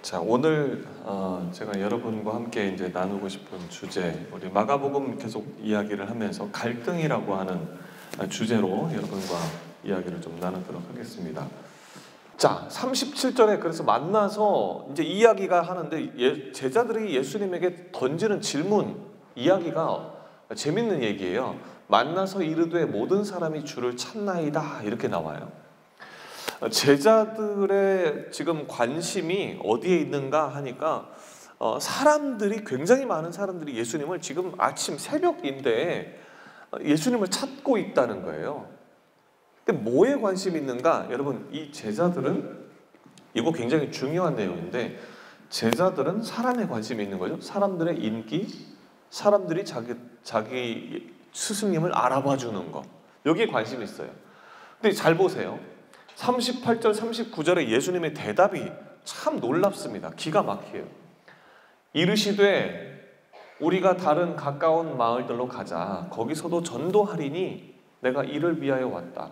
자, 오늘 제가 여러분과 함께 이제 나누고 싶은 주제, 우리 마가복음 계속 이야기를 하면서 갈등이라고 하는 주제로 여러분과 이야기를 좀 나누도록 하겠습니다. 자, 37절에 그래서 만나서 이제 이야기가 하는데 제자들이 예수님에게 던지는 질문, 이야기가 재밌는 얘기예요. 만나서 이르되 모든 사람이 주를 찾나이다, 이렇게 나와요. 제자들의 지금 관심이 어디에 있는가 하니까 사람들이, 굉장히 많은 사람들이 예수님을 지금 아침 새벽인데 예수님을 찾고 있다는 거예요. 근데 뭐에 관심이 있는가? 여러분, 이 제자들은, 이거 굉장히 중요한 내용인데, 제자들은 사람에 관심이 있는 거죠. 사람들의 인기, 사람들이 자기 스승님을 알아봐 주는 거, 여기에 관심이 있어요. 근데 잘 보세요. 38절, 39절에 예수님의 대답이 참 놀랍습니다. 기가 막혀요. 이르시되 우리가 다른 가까운 마을들로 가자. 거기서도 전도하리니 내가 이를 위하여 왔다.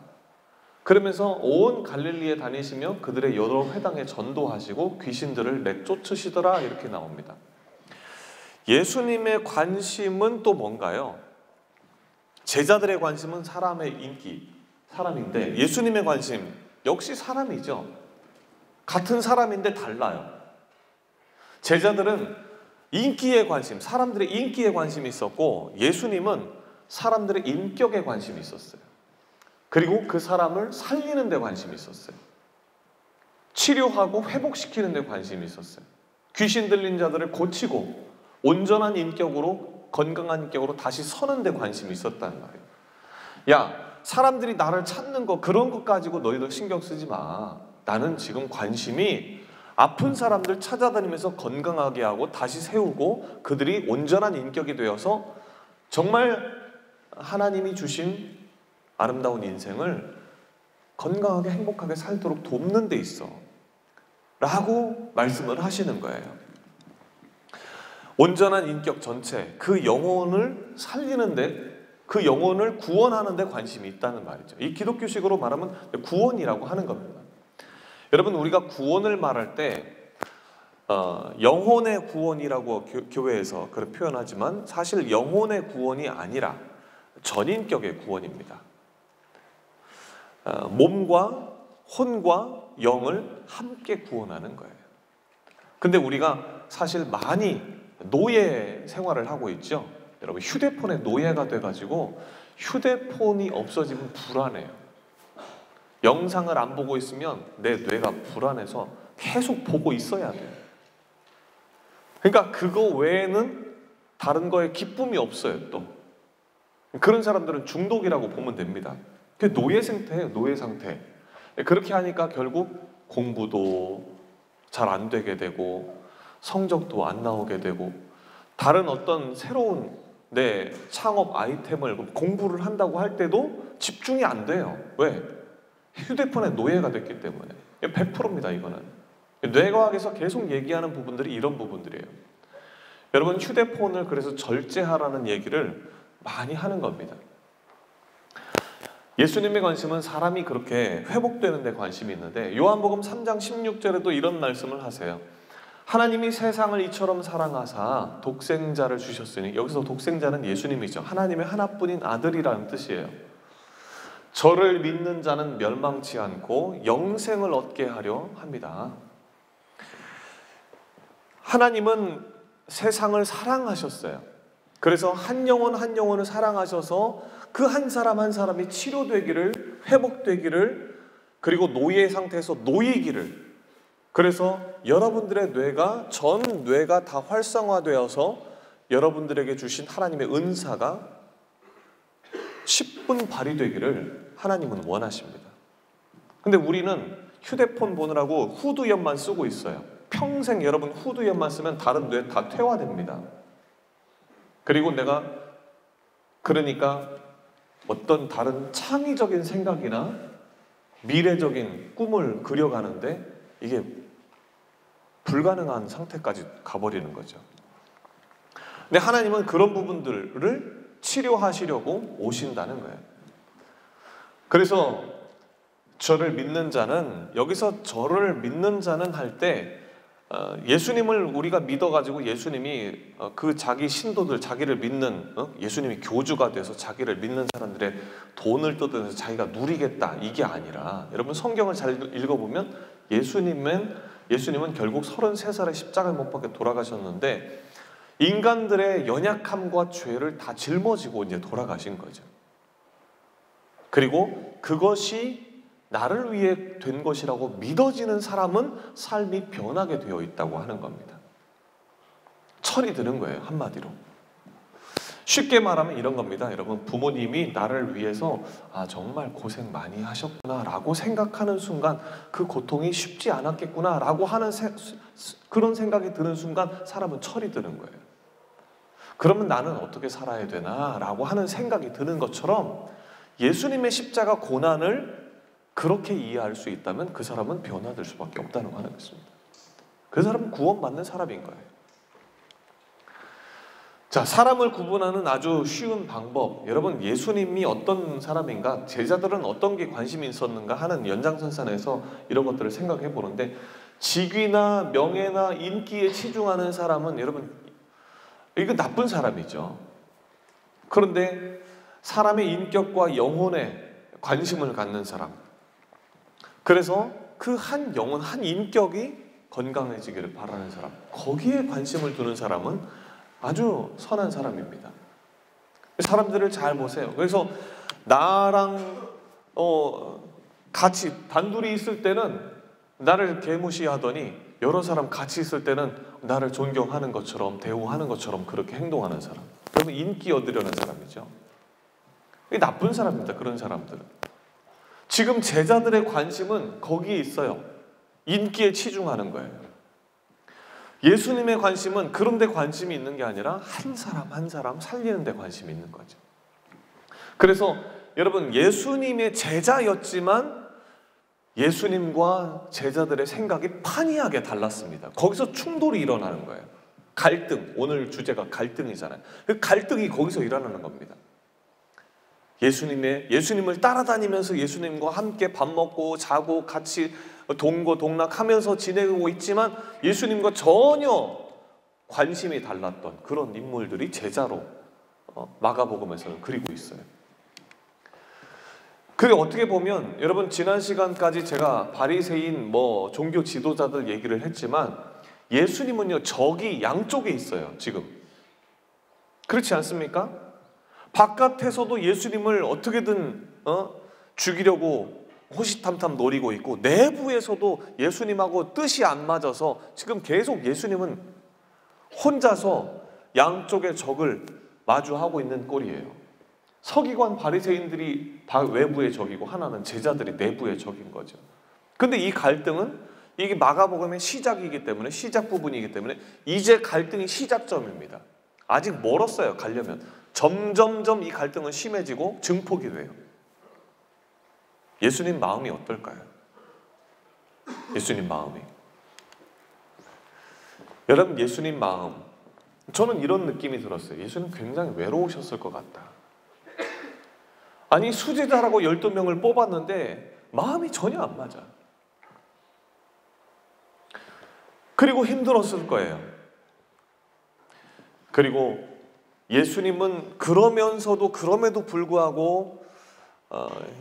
그러면서 온 갈릴리에 다니시며 그들의 여러 회당에 전도하시고 귀신들을 내쫓으시더라, 이렇게 나옵니다. 예수님의 관심은 또 뭔가요? 제자들의 관심은 사람의 인기, 사람인데 예수님의 관심 역시 사람이죠. 같은 사람인데 달라요. 제자들은 인기에 관심, 사람들의 인기에 관심이 있었고, 예수님은 사람들의 인격에 관심이 있었어요. 그리고 그 사람을 살리는 데 관심이 있었어요. 치료하고 회복시키는 데 관심이 있었어요. 귀신 들린 자들을 고치고 온전한 인격으로, 건강한 인격으로 다시 서는 데 관심이 있었다는 말이에요. 야, 사람들이 나를 찾는 거, 그런 것 가지고 너희들 신경 쓰지 마. 나는 지금 관심이 아픈 사람들 찾아다니면서 건강하게 하고 다시 세우고 그들이 온전한 인격이 되어서 정말 하나님이 주신 아름다운 인생을 건강하게 행복하게 살도록 돕는 데 있어 라고 말씀을 하시는 거예요. 온전한 인격 전체, 그 영혼을 살리는데, 그 영혼을 구원하는 데 관심이 있다는 말이죠. 이 기독교식으로 말하면 구원이라고 하는 겁니다. 여러분, 우리가 구원을 말할 때 영혼의 구원이라고 교회에서 그렇게 표현하지만 사실 영혼의 구원이 아니라 전인격의 구원입니다. 몸과 혼과 영을 함께 구원하는 거예요. 근데 우리가 사실 많이 노예 생활을 하고 있죠. 여러분, 휴대폰의 노예가 돼가지고 휴대폰이 없어지면 불안해요. 영상을 안 보고 있으면 내 뇌가 불안해서 계속 보고 있어야 돼요. 그러니까 그거 외에는 다른 거에 기쁨이 없어요. 또 그런 사람들은 중독이라고 보면 됩니다. 그게 노예 상태예요. 노예 상태. 그렇게 하니까 결국 공부도 잘 안 되게 되고 성적도 안 나오게 되고 다른 어떤 새로운 내 창업 아이템을 공부를 한다고 할 때도 집중이 안 돼요. 왜? 휴대폰의 노예가 됐기 때문에. 100%입니다. 이거는 뇌과학에서 계속 얘기하는 부분들이 이런 부분들이에요. 여러분, 휴대폰을 그래서 절제하라는 얘기를 많이 하는 겁니다. 예수님의 관심은 사람이 그렇게 회복되는 데 관심이 있는데, 요한복음 3장 16절에도 이런 말씀을 하세요. 하나님이 세상을 이처럼 사랑하사 독생자를 주셨으니, 여기서 독생자는 예수님이죠. 하나님의 하나뿐인 아들이라는 뜻이에요. 저를 믿는 자는 멸망치 않고 영생을 얻게 하려 합니다. 하나님은 세상을 사랑하셨어요. 그래서 한 영혼 한 영혼을 사랑하셔서 그 한 사람 한 사람이 치료되기를, 회복되기를, 그리고 노예 상태에서 놓이기를, 그래서 여러분들의 뇌가, 전 뇌가 다 활성화되어서 여러분들에게 주신 하나님의 은사가 10분 발휘되기를 하나님은 원하십니다. 근데 우리는 휴대폰 보느라고 후두엽만 쓰고 있어요. 평생 여러분 후두엽만 쓰면 다른 뇌 다 퇴화됩니다. 그리고 내가 그러니까 어떤 다른 창의적인 생각이나 미래적인 꿈을 그려가는데 이게 불가능한 상태까지 가버리는 거죠. 근데 하나님은 그런 부분들을 치료하시려고 오신다는 거예요. 그래서 저를 믿는 자는, 여기서 저를 믿는 자는 할 때 예수님을 우리가 믿어가지고 예수님이 그 자기 신도들, 자기를 믿는 예수님이 교주가 돼서 자기를 믿는 사람들의 돈을 뜯어내서 자기가 누리겠다, 이게 아니라, 여러분 성경을 잘 읽어보면 예수님은 결국 33살에 십자가에 못 박혀 돌아가셨는데 인간들의 연약함과 죄를 다 짊어지고 이제 돌아가신 거죠. 그리고 그것이 나를 위해 된 것이라고 믿어지는 사람은 삶이 변하게 되어 있다고 하는 겁니다. 철이 드는 거예요, 한마디로. 쉽게 말하면 이런 겁니다. 여러분, 부모님이 나를 위해서 정말 고생 많이 하셨구나 라고 생각하는 순간, 그 고통이 쉽지 않았겠구나 라고 하는 그런 생각이 드는 순간 사람은 철이 드는 거예요. 그러면 나는 어떻게 살아야 되나 라고 하는 생각이 드는 것처럼, 예수님의 십자가 고난을 그렇게 이해할 수 있다면 그 사람은 변화될 수밖에 없다는 거 하는 것입니다. 그 사람은 구원받는 사람인 거예요. 자, 사람을 구분하는 아주 쉬운 방법. 여러분, 예수님이 어떤 사람인가, 제자들은 어떤 게 관심이 있었는가 하는 연장선상에서 이런 것들을 생각해 보는데, 직위나 명예나 인기에 치중하는 사람은 여러분, 이거 나쁜 사람이죠. 그런데 사람의 인격과 영혼에 관심을 갖는 사람, 그래서 그 한 영혼, 한 인격이 건강해지기를 바라는 사람, 거기에 관심을 두는 사람은 아주 선한 사람입니다. 사람들을 잘 보세요. 그래서 나랑 같이 단둘이 있을 때는 나를 개무시하더니 여러 사람 같이 있을 때는 나를 존경하는 것처럼, 대우하는 것처럼 그렇게 행동하는 사람, 그러면 인기 얻으려는 사람이죠. 이게 나쁜 사람입니다, 그런 사람들은. 지금 제자들의 관심은 거기에 있어요. 인기에 치중하는 거예요. 예수님의 관심은 그런 데 관심이 있는 게 아니라 한 사람 한 사람 살리는 데 관심이 있는 거죠. 그래서 여러분, 예수님의 제자였지만 예수님과 제자들의 생각이 판이하게 달랐습니다. 거기서 충돌이 일어나는 거예요. 갈등, 오늘 주제가 갈등이잖아요. 그 갈등이 거기서 일어나는 겁니다. 예수님을 따라다니면서 예수님과 함께 밥 먹고 자고 같이 동고동락하면서 지내고 있지만 예수님과 전혀 관심이 달랐던 그런 인물들이 제자로 마가복음에서는 그리고 있어요. 그게 어떻게 보면, 여러분, 지난 시간까지 제가 바리새인 종교 지도자들 얘기를 했지만 예수님은요, 적이 양쪽에 있어요, 지금. 그렇지 않습니까? 바깥에서도 예수님을 어떻게든 죽이려고 호시탐탐 노리고 있고, 내부에서도 예수님하고 뜻이 안 맞아서 지금 계속 예수님은 혼자서 양쪽의 적을 마주하고 있는 꼴이에요. 서기관 바리새인들이 외부의 적이고 하나는 제자들이 내부의 적인 거죠. 근데 이 갈등은 이게 마가복음의 시작이기 때문에, 시작 부분이기 때문에 이제 갈등이 시작점입니다. 아직 멀었어요, 가려면. 점점점 이 갈등은 심해지고 증폭이 돼요. 예수님 마음이 어떨까요? 예수님 마음이. 여러분, 예수님 마음, 저는 이런 느낌이 들었어요. 예수님 굉장히 외로우셨을 것 같다. 아니, 수제자라고 12명을 뽑았는데 마음이 전혀 안 맞아. 그리고 힘들었을 거예요. 그리고 예수님은 그럼에도 불구하고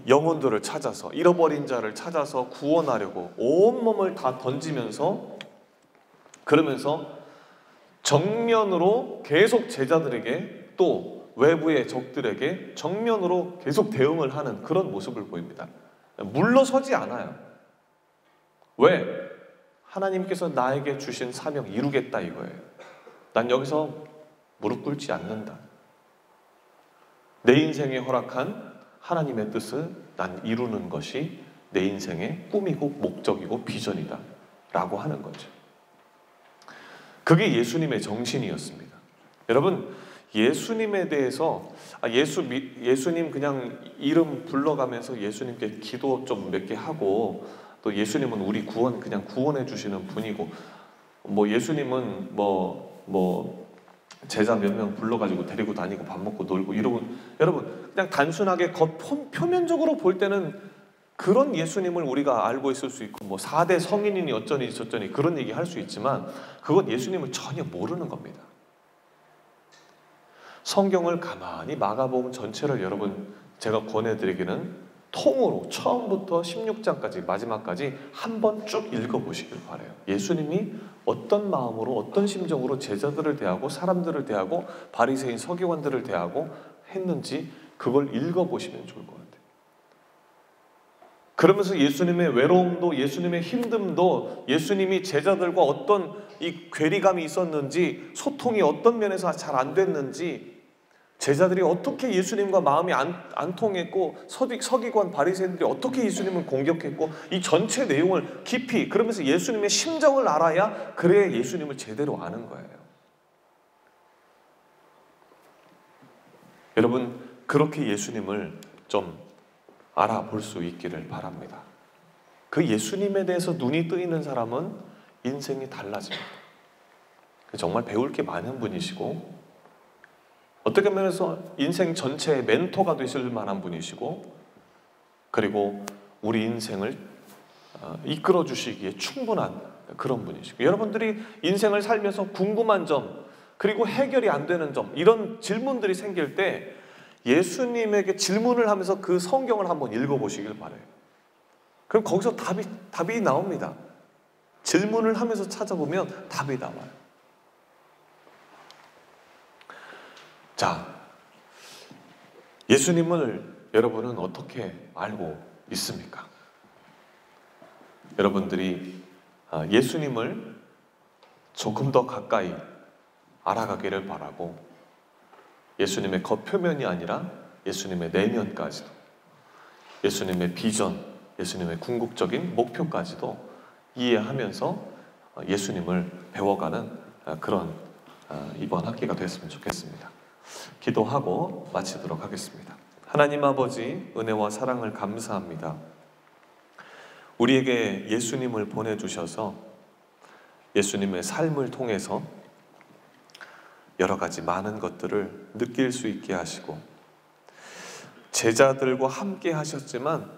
영혼들을 찾아서, 잃어버린 자를 찾아서 구원하려고 온몸을 다 던지면서, 그러면서 정면으로 계속 제자들에게, 또 외부의 적들에게 정면으로 계속 대응을 하는 그런 모습을 보입니다. 물러서지 않아요. 왜? 하나님께서 나에게 주신 사명 이루겠다 이거예요. 난 여기서 무릎 꿇지 않는다. 내 인생에 허락한 하나님의 뜻을 난 이루는 것이 내 인생의 꿈이고 목적이고 비전이다 라고 하는 거죠. 그게 예수님의 정신이었습니다. 여러분, 예수님에 대해서 예수님 그냥 이름 불러가면서 예수님께 기도 좀 몇 개 하고, 또 예수님은 우리 그냥 구원해 주시는 분이고, 뭐 예수님은 뭐 제자 몇 명 불러가지고 데리고 다니고 밥 먹고 놀고 이러고, 여러분 그냥 단순하게 표면적으로 볼 때는 그런 예수님을 우리가 알고 있을 수 있고, 뭐 4대 성인이니 어쩌니 저쩌니 그런 얘기 할 수 있지만 그건 예수님을 전혀 모르는 겁니다. 성경을 가만히 마가복음 전체를 여러분 제가 권해드리기는 통으로 처음부터 16장까지 마지막까지 한번 쭉 읽어보시길 바라요. 예수님이 어떤 마음으로 어떤 심정으로 제자들을 대하고 사람들을 대하고 바리새인 서기관들을 대하고 했는지 그걸 읽어보시면 좋을 것 같아요. 그러면서 예수님의 외로움도 예수님의 힘듦도 예수님이 제자들과 어떤 이 괴리감이 있었는지, 소통이 어떤 면에서 잘 안 됐는지, 제자들이 어떻게 예수님과 마음이 안 통했고, 서기관 바리새인들이 어떻게 예수님을 공격했고, 이 전체 내용을 깊이, 그러면서 예수님의 심정을 알아야 그래야 예수님을 제대로 아는 거예요. 여러분 그렇게 예수님을 좀 알아볼 수 있기를 바랍니다. 그 예수님에 대해서 눈이 뜨이는 사람은 인생이 달라집니다. 정말 배울 게 많은 분이시고, 어떻게 면에서 인생 전체의 멘토가 되실 만한 분이시고, 그리고 우리 인생을 이끌어 주시기에 충분한 그런 분이시고, 여러분들이 인생을 살면서 궁금한 점, 그리고 해결이 안 되는 점, 이런 질문들이 생길 때 예수님에게 질문을 하면서 그 성경을 한번 읽어보시길 바라요. 그럼 거기서 답이 나옵니다. 질문을 하면서 찾아보면 답이 나와요. 자, 예수님을 여러분은 어떻게 알고 있습니까? 여러분들이 예수님을 조금 더 가까이 알아가기를 바라고, 예수님의 겉표면이 아니라 예수님의 내면까지도, 예수님의 비전, 예수님의 궁극적인 목표까지도 이해하면서 예수님을 배워가는 그런 이번 학기가 됐으면 좋겠습니다. 기도하고 마치도록 하겠습니다. 하나님 아버지, 은혜와 사랑을 감사합니다. 우리에게 예수님을 보내주셔서 예수님의 삶을 통해서 여러 가지 많은 것들을 느낄 수 있게 하시고, 제자들과 함께 하셨지만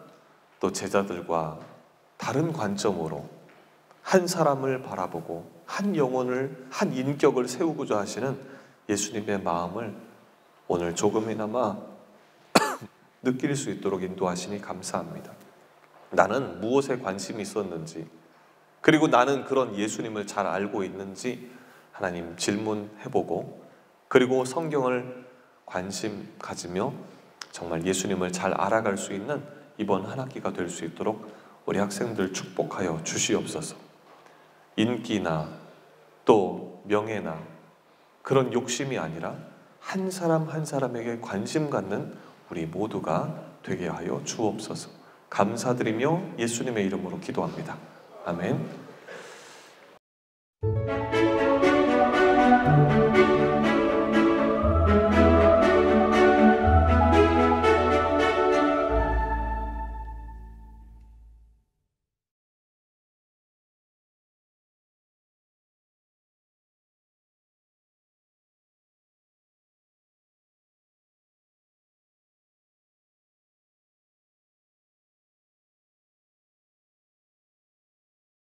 또 제자들과 다른 관점으로 한 사람을 바라보고 한 영혼을, 한 인격을 세우고자 하시는 예수님의 마음을 오늘 조금이나마 느낄 수 있도록 인도하시니 감사합니다. 나는 무엇에 관심이 있었는지, 그리고 나는 그런 예수님을 잘 알고 있는지 하나님 질문해보고, 그리고 성경을 관심 가지며 정말 예수님을 잘 알아갈 수 있는 이번 한 학기가 될 수 있도록 우리 학생들 축복하여 주시옵소서. 인기나 또 명예나 그런 욕심이 아니라 한 사람 한 사람에게 관심 갖는 우리 모두가 되게 하여 주옵소서. 감사드리며 예수님의 이름으로 기도합니다. 아멘.